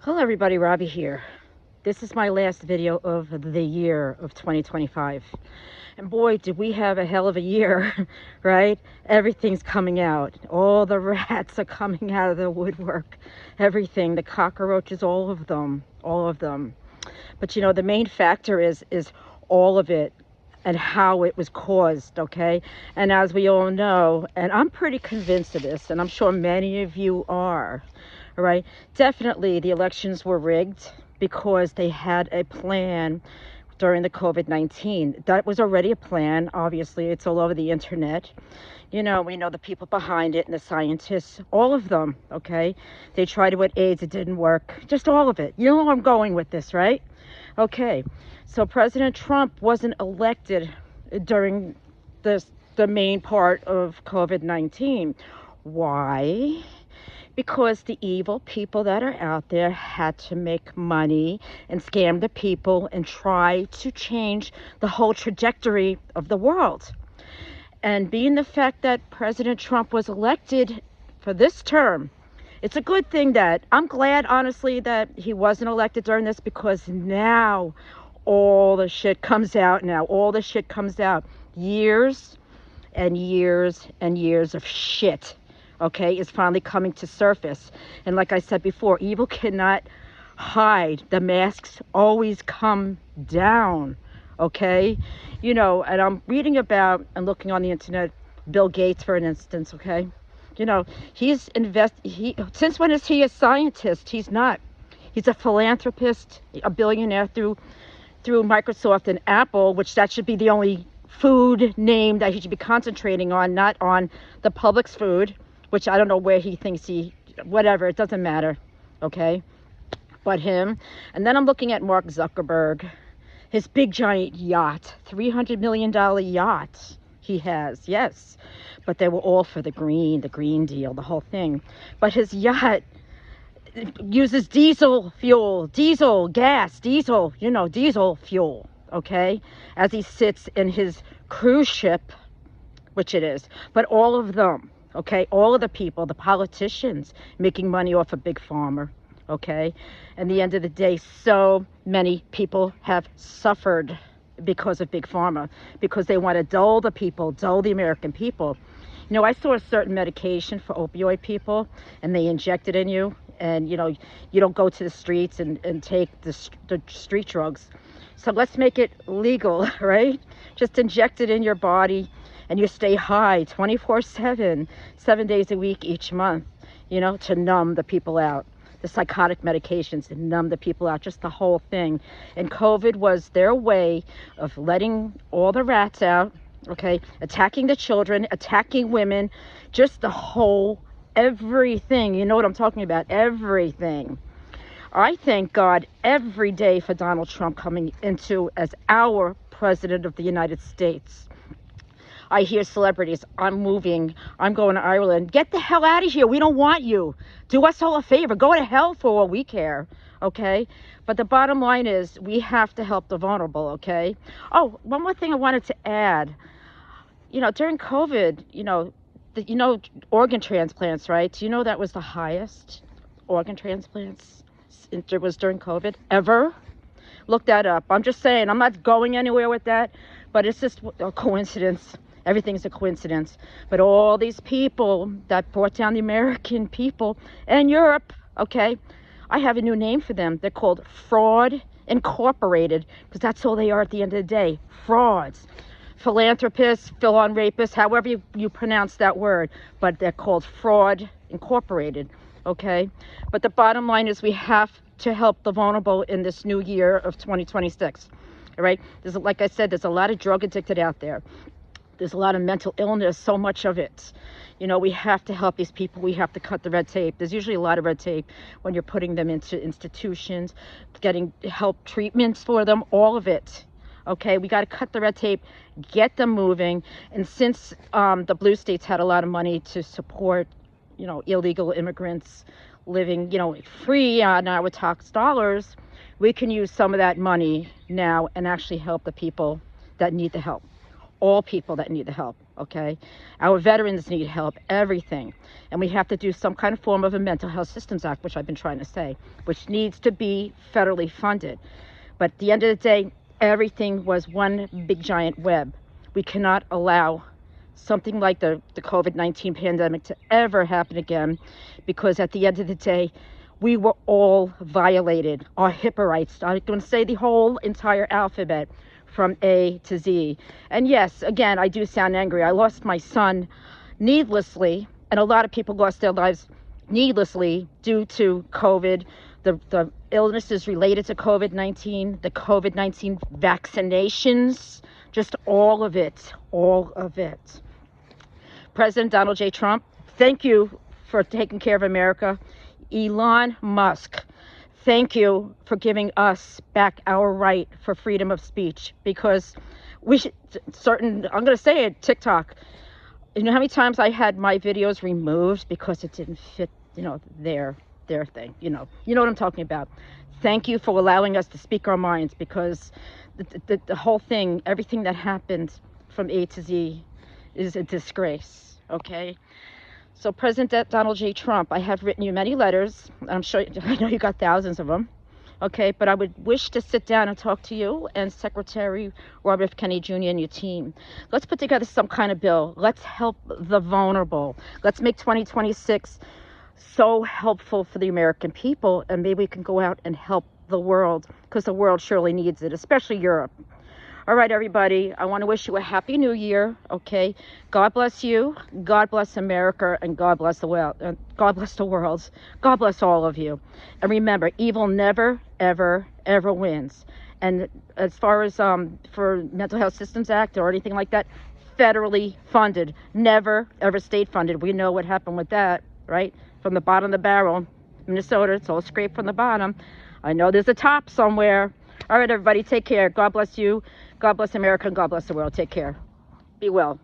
Hello everybody, Robbie here. This is my last video of the year of 2025. And boy, did we have a hell of a year, right? Everything's coming out. All the rats are coming out of the woodwork. Everything, the cockroaches, all of them, all of them. But you know, the main factor is all of it and how it was caused, okay? And as we all know, and I'm pretty convinced of this, and I'm sure many of you are, all right? Definitely the elections were rigged because they had a plan during the COVID-19. That was already a plan. Obviously, it's all over the internet. You know, we know the people behind it and the scientists, all of them, okay? They tried it with AIDS, it didn't work. Just all of it. You know where I'm going with this, right? Okay, so President Trump wasn't elected during the main part of COVID-19. Why? Because the evil people that are out there had to make money and scam the people and try to change the whole trajectory of the world. And being the fact that President Trump was elected for this term, it's a good thing that I'm glad, honestly, that he wasn't elected during this, because now all the shit comes out. Now all the shit comes out. Years and years and years of shit, okay, is finally coming to surface. And like I said before, evil cannot hide. The masks always come down, okay? You know, and I'm reading about and looking on the internet, Bill Gates, for an instance, okay? You know, since when is he a scientist? He's not. He's a philanthropist, a billionaire through Microsoft and Apple, which that should be the only food name that he should be concentrating on, not on the public's food, which I don't know where he thinks whatever, it doesn't matter, okay? But him. And then I'm looking at Mark Zuckerberg, his big giant yacht, $300 million yacht he has, yes. But they were all for the Green Deal, the whole thing. But his yacht uses diesel fuel, diesel fuel, okay? As he sits in his cruise ship, which it is. But all of them, okay, all of the people, the politicians, making money off of Big Pharma, okay? And the end of the day, so many people have suffered because of Big Pharma, because they want to dull the people, dull the American people. You know, I saw a certain medication for opioid people, and they inject it in you, and you know, you don't go to the streets and take the street drugs. So let's make it legal, right? Just inject it in your body, and you stay high 24/7, 7 days a week each month, you know, to numb the people out. The psychotic medications to numb the people out, just the whole thing. And COVID was their way of letting all the rats out, okay, attacking the children, attacking women, just the whole everything. You know what I'm talking about? Everything. I thank God every day for Donald Trump coming into as our president of the United States. I hear celebrities, I'm moving, I'm going to Ireland. Get the hell out of here. We don't want you. Do us all a favor. Go to hell for all we care, okay? But the bottom line is we have to help the vulnerable, okay? Oh, one more thing I wanted to add. You know, during COVID, organ transplants, right? Do you know that was the highest organ transplants? It was during COVID ever. Look that up. I'm just saying, I'm not going anywhere with that, but it's just a coincidence. Everything's a coincidence. But all these people that brought down the American people and Europe, okay, I have a new name for them. They're called Fraud Incorporated, because that's all they are at the end of the day. Frauds. Philanthropists, fill-on rapists, however you pronounce that word, but they're called Fraud Incorporated, okay? But the bottom line is we have to help the vulnerable in this new year of 2026, all right? Like I said, there's a lot of drug addicted out there. There's a lot of mental illness, so much of it. You know, we have to help these people. We have to cut the red tape. There's usually a lot of red tape when you're putting them into institutions, getting help treatments for them, all of it. Okay, we got to cut the red tape, get them moving. And since the blue states had a lot of money to support, you know, illegal immigrants living, you know, free on our tax dollars, we can use some of that money now and actually help the people that need the help. all people that need the help, okay? Our veterans need help, everything. And we have to do some kind of form of a Mental Health Systems Act, which I've been trying to say, which needs to be federally funded. But at the end of the day, everything was one big giant web. We cannot allow something like the COVID-19 pandemic to ever happen again, because at the end of the day, we were all violated. Our HIPAA rights, I'm going to say the whole entire alphabet from A to Z. And yes, again, I do sound angry. I lost my son needlessly, and a lot of people lost their lives needlessly due to COVID, the illnesses related to COVID-19, the COVID-19 vaccinations, just all of it, all of it. President Donald J. Trump, thank you for taking care of America. Elon Musk, thank you for giving us back our right for freedom of speech, because we should, I'm going to say it, TikTok, you know how many times I had my videos removed because it didn't fit, their thing, you know what I'm talking about. Thank you for allowing us to speak our minds, because the whole thing, everything that happened from A to Z is a disgrace, okay? So President Donald J. Trump, I have written you many letters. I'm sure, I know you got thousands of them, okay? But I would wish to sit down and talk to you and Secretary Robert F. Kennedy Jr. and your team. Let's put together some kind of bill. Let's help the vulnerable. Let's make 2026 so helpful for the American people, and maybe we can go out and help the world, because the world surely needs it, especially Europe. All right, everybody, I want to wish you a happy new year, okay? God bless you, God bless America, and God bless the world. God bless the world. God bless all of you. And remember, evil never, ever, ever wins. And as far as for Mental Health Systems Act or anything like that, federally funded, never, ever state funded. We know what happened with that, right? From the bottom of the barrel, Minnesota, it's all scraped from the bottom. I know there's a top somewhere. All right, everybody, take care. God bless you. God bless America, and God bless the world. Take care. Be well.